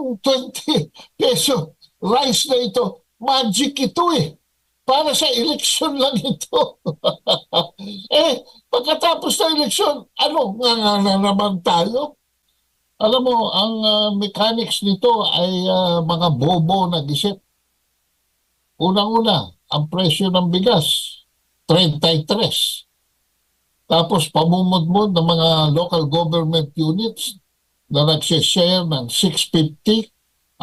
Itong 20 peso rice na ito, magic ito eh. Para sa eleksyon lang ito. Pagkatapos ng eleksyon, ano nga na naman tayo? Alam mo, ang mechanics nito ay mga bobo na gisip. Unang-una, ang presyo ng bigas, 33. Tapos pamumudmod ng mga local government units na nagsishare ng 650,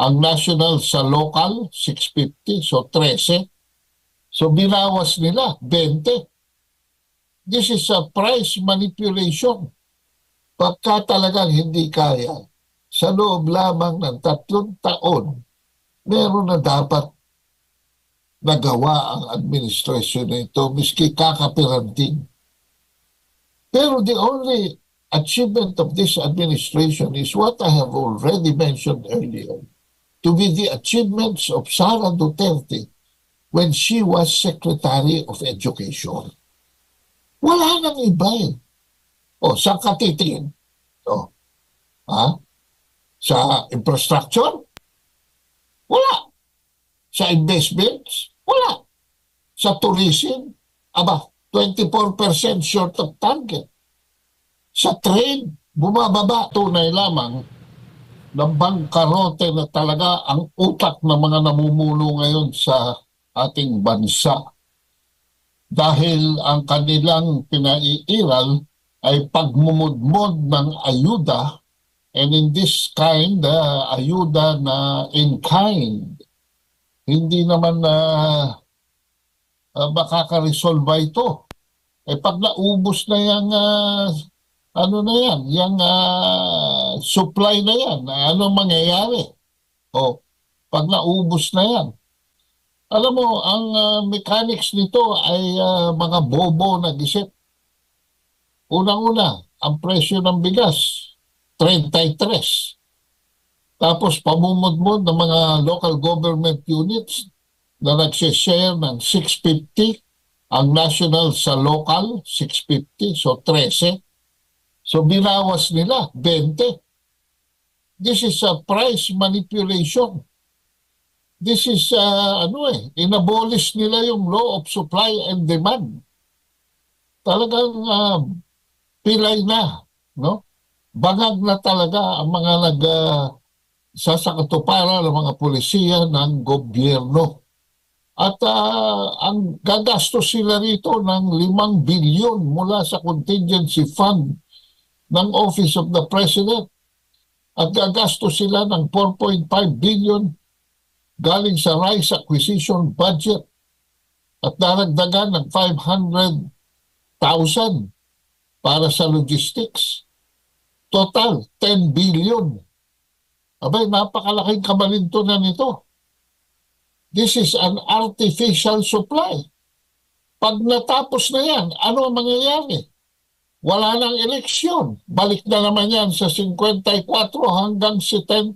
ang national sa local, 650, so 13. So binawas nila, 20. This is a price manipulation. Pagka talagang hindi kaya, sa loob lamang ng 3 taon, meron na dapat nagawa ang administrasyon na ito, miski kakapiranting. Pero the only achievement of this administration is what I have already mentioned earlier, to be the achievements of Sara Duterte when she was Secretary of Education. Wala nang iba eh. Saan ka titingin? Sa infrastructure? Wala. Sa investments? Wala. Sa tourism? 24% short of target. Sa trade, bumababa. Tunay lamang ng bangkarote na talaga ang utak ng mga namumuno ngayon sa ating bansa. Dahil ang kanilang pinaiiral ay pagmumudmod ng ayuda, and in this kind, ayuda na in kind. Hindi naman makakaresolve ito. Pag naubos na yung supply na yan, ano mangyayari? Pag naubos na yan. Alam mo, ang mechanics nito ay mga bobo na gisip. Unang-una, ang presyo ng bigas, 33. Tapos pamumudmod ng mga local government units na nagsishare ng 650, ang national sa local, 650, so 13. So binawas nila, 20. This is a price manipulation. This is, inabolish nila yung law of supply and demand. Talagang pilay na, no? Bangag na talaga ang mga sasakatuparan ng mga pulisiya ng gobyerno. At ang gagastos sila rito ng 5 bilyon mula sa contingency fund ng Office of the President. At gagastos sila ng 4.5 billion galing sa rice acquisition budget. At daragdagan ng 500,000 para sa logistics. Total, 10 billion. Napakalaking kamalintunan nito. This is an artificial supply. Pag natapos na yan, ano ang mangyayari? Wala nang eleksyon. Balik na naman yan sa 54 hanggang 65.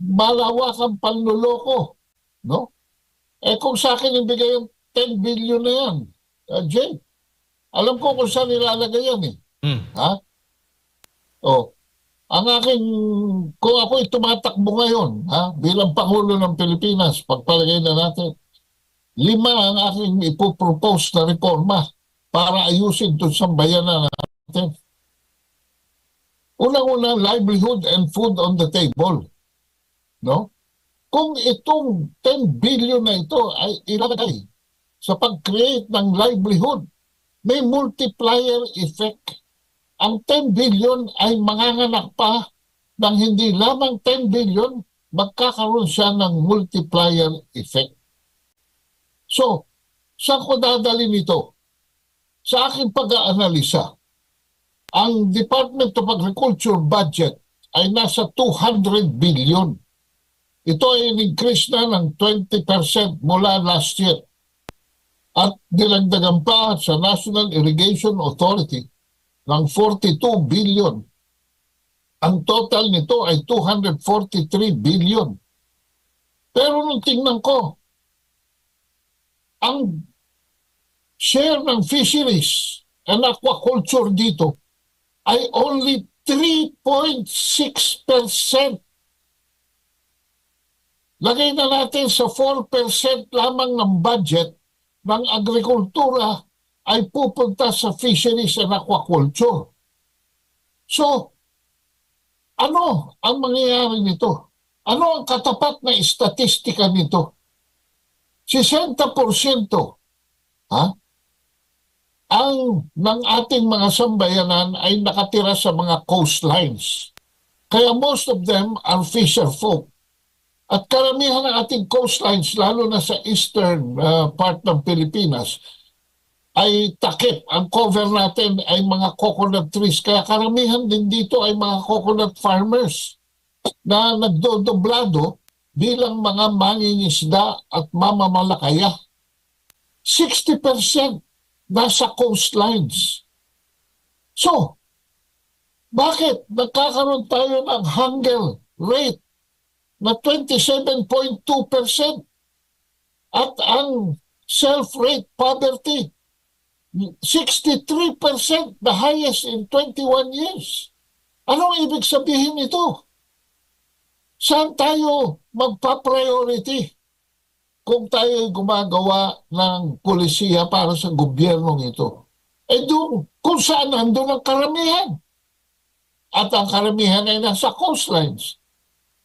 Malawak ang panluloko. No? Kung sa akin ibigay yung 10 billion na yan, Jay, alam ko kung saan nilalagay yan eh. Ha? Ang aking, kung ako'y tumatakbo ngayon, bilang Pangulo ng Pilipinas, pagpalagay na natin, 5 ang aking ipopropose na reforma para ayusin ito sa bayanan natin. Unang-una, livelihood and food on the table. No? Kung itong 10 billion na ito ay ilalagay sa pag-create ng livelihood, may multiplier effect. Ang 10 billion ay manganganak pa ng hindi lamang 10 billion, magkakaroon siya ng multiplier effect. So, saan ko dadalhin ito? Sa aking pag-aanalisa, ang Department of Agriculture budget ay nasa 200 billion. Ito ay in-increase na ng 20% mula last year. At dinagdagan pa sa National Irrigation Authority ng 42 billion. Ang total nito ay 243 billion. Pero nung tingnan ko, ang share ng fisheries and aquaculture dito ay only 3.6%. Lagay na natin sa 4% lamang ng budget ng agrikultura ay pupunta sa fisheries and aquaculture. So, ano ang mangyayari nito? Ano ang katapat na istatistika nito? 60% ha? Ang ng ating mga sambayanan ay nakatira sa mga coastlines. Kaya most of them are fisher folk. At karamihan ng ating coastlines, lalo na sa eastern part ng Pilipinas, ay takip. Ang cover natin ay mga coconut trees. Kaya karamihan din dito ay mga coconut farmers na nagdodoblado bilang mga mangingisda at mamamalakaya. 60% nasa coastlines. So, bakit nagkakaroon tayo ng hunger rate na 27.2% at ang self-rate poverty 63%, the highest in 21 years. Anong ibig sabihin nito? Saan tayo magpa-priority kung tayo gumagawa ng polisiya para sa gobyernong ito? Eh doon, kung saan nandun ang karamihan. At ang karamihan ay nasa coastlines.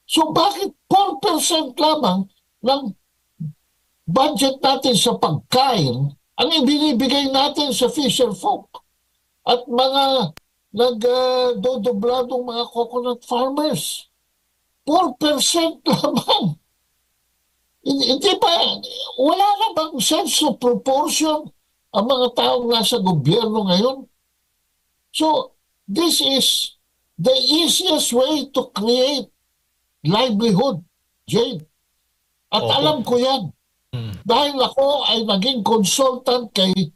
So bakit 4% lamang ng budget natin sa pagkain ang ibinibigay natin sa fisher folk at mga nagdodobladong mga coconut farmers? 4% lamang. Hindi ba, wala na bang sense of proportion ang mga taong nasa gobyerno ngayon? So, this is the easiest way to create livelihood, Jade. At alam ko yan. Dahil ako ay naging consultant kay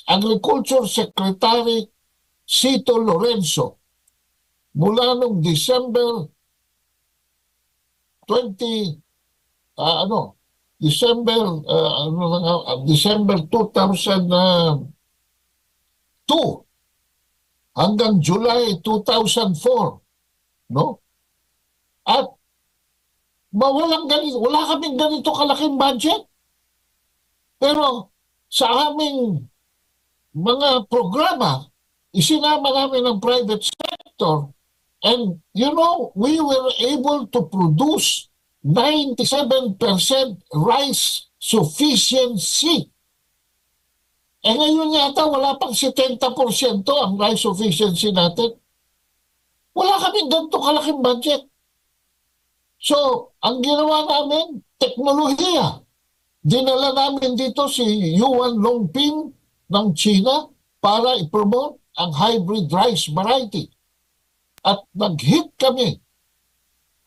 Agriculture Secretary Cito Lorenzo mula noong December 2002 hanggang July 2004, no? At wala kaming ganito kalaking budget. Pero sa aming mga programa, isinama namin ng private sector, and you know, we were able to produce 97% rice sufficiency. Eh ngayon yata wala pang 70% ang rice sufficiency natin. Wala kaming ganito kalaking budget. So, ang ginawa namin, teknolohiya. Dinala namin dito si Yuan Longping ng China para i-promote ang hybrid rice variety. At nag-hit kami.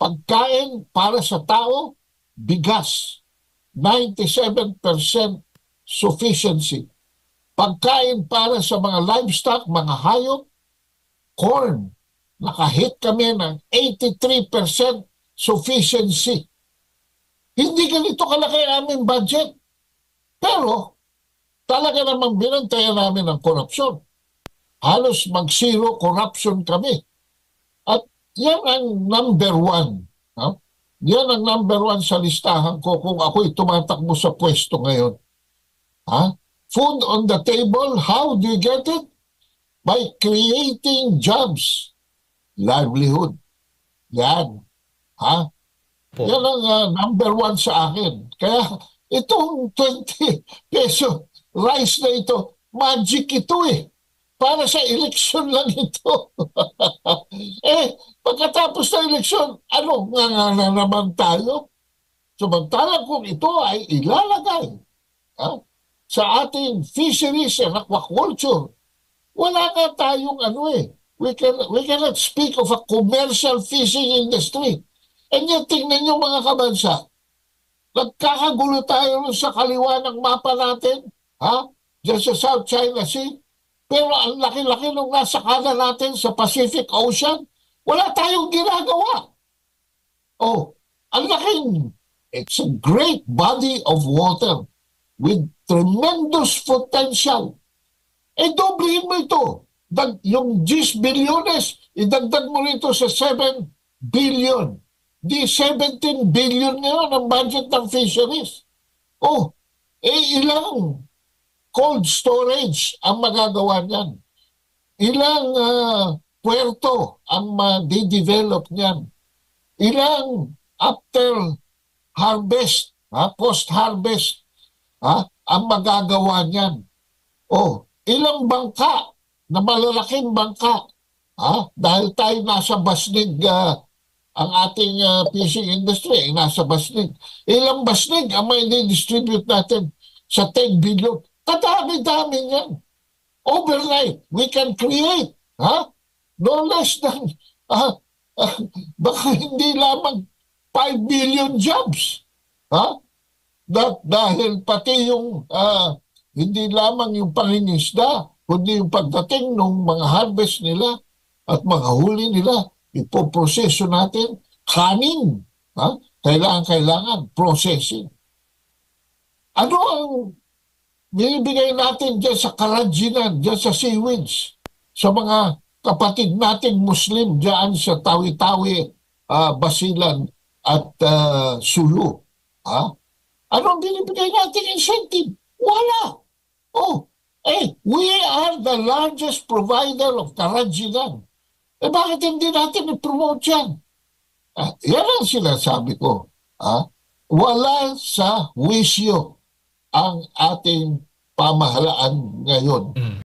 Pagkain para sa tao, bigas. 97% sufficiency. Pagkain para sa mga livestock, mga hayop, corn. Nakahit kami ng 83% sufficiency. Hindi ganito kalaki ang aming budget. Pero, talaga namang binantayan namin ang korupsyon. Halos mag-zero corruption kami. At yan ang number one. No? Yan ang number one sa listahan ko kung ako'y tumatakbo sa pwesto ngayon. Ha? Food on the table, how do you get it? By creating jobs. Livelihood. Yan. Ha? Yan ang number one sa akin. Kaya itong 20 peso rice na ito, magic ito eh. Para sa eleksyon lang ito. Pagkatapos ng eleksyon, ano nga naman tayo? Samantalang kung ito ay ilalagay sa ating fisheries and aquaculture, wala ka tayong we cannot speak of a commercial fishing industry. And yet, tingnan nyo mga kabansa, nagkakagulo tayo sa kaliwa ng mapa natin, diyan sa South China Sea, pero ang laki-laki nung nasa kanan natin sa Pacific Ocean, wala tayong ginagawa. Ang laking, it's a great body of water with tremendous potential. Doblehin mo ito. yung 10 bilyones, idagdag mo rito sa 7 billion. Di 17 billion ngayon ang budget ng fisheries. Oh, ilang cold storage ang magagawa niyan? Ilang puerto ang ma-develop niyan? Ilang after harvest, post-harvest, ang magagawa niyan? Oh, ilang bangka na malalaking bangka, dahil tayo nasa basnig, ang ating fishing industry ay nasa basnig. Ilang basnig ang may distribute natin sa 10 billion? Kadami-dami yan. Overnight, we can create, no less than, baka hindi lamang 5 billion jobs. Dahil pati yung, hindi lamang yung pangingisda, kundi yung pagdating ng mga harvest nila at mga huli nila, ipoproseso natin, kanin. Kailangan processing. Ano ang binibigay natin dyan sa Karanginan, dyan sa seaweeds, sa mga kapatid nating Muslim dyan sa Tawi-Tawi, Basilan at Sulu? Ano ang binibigay natin incentive? Wala. We are the largest provider of Karanginan. Bakit hindi natin i-promote yan? Yan ang sinasabi ko. Wala sa wisyo ang ating pamahalaan ngayon.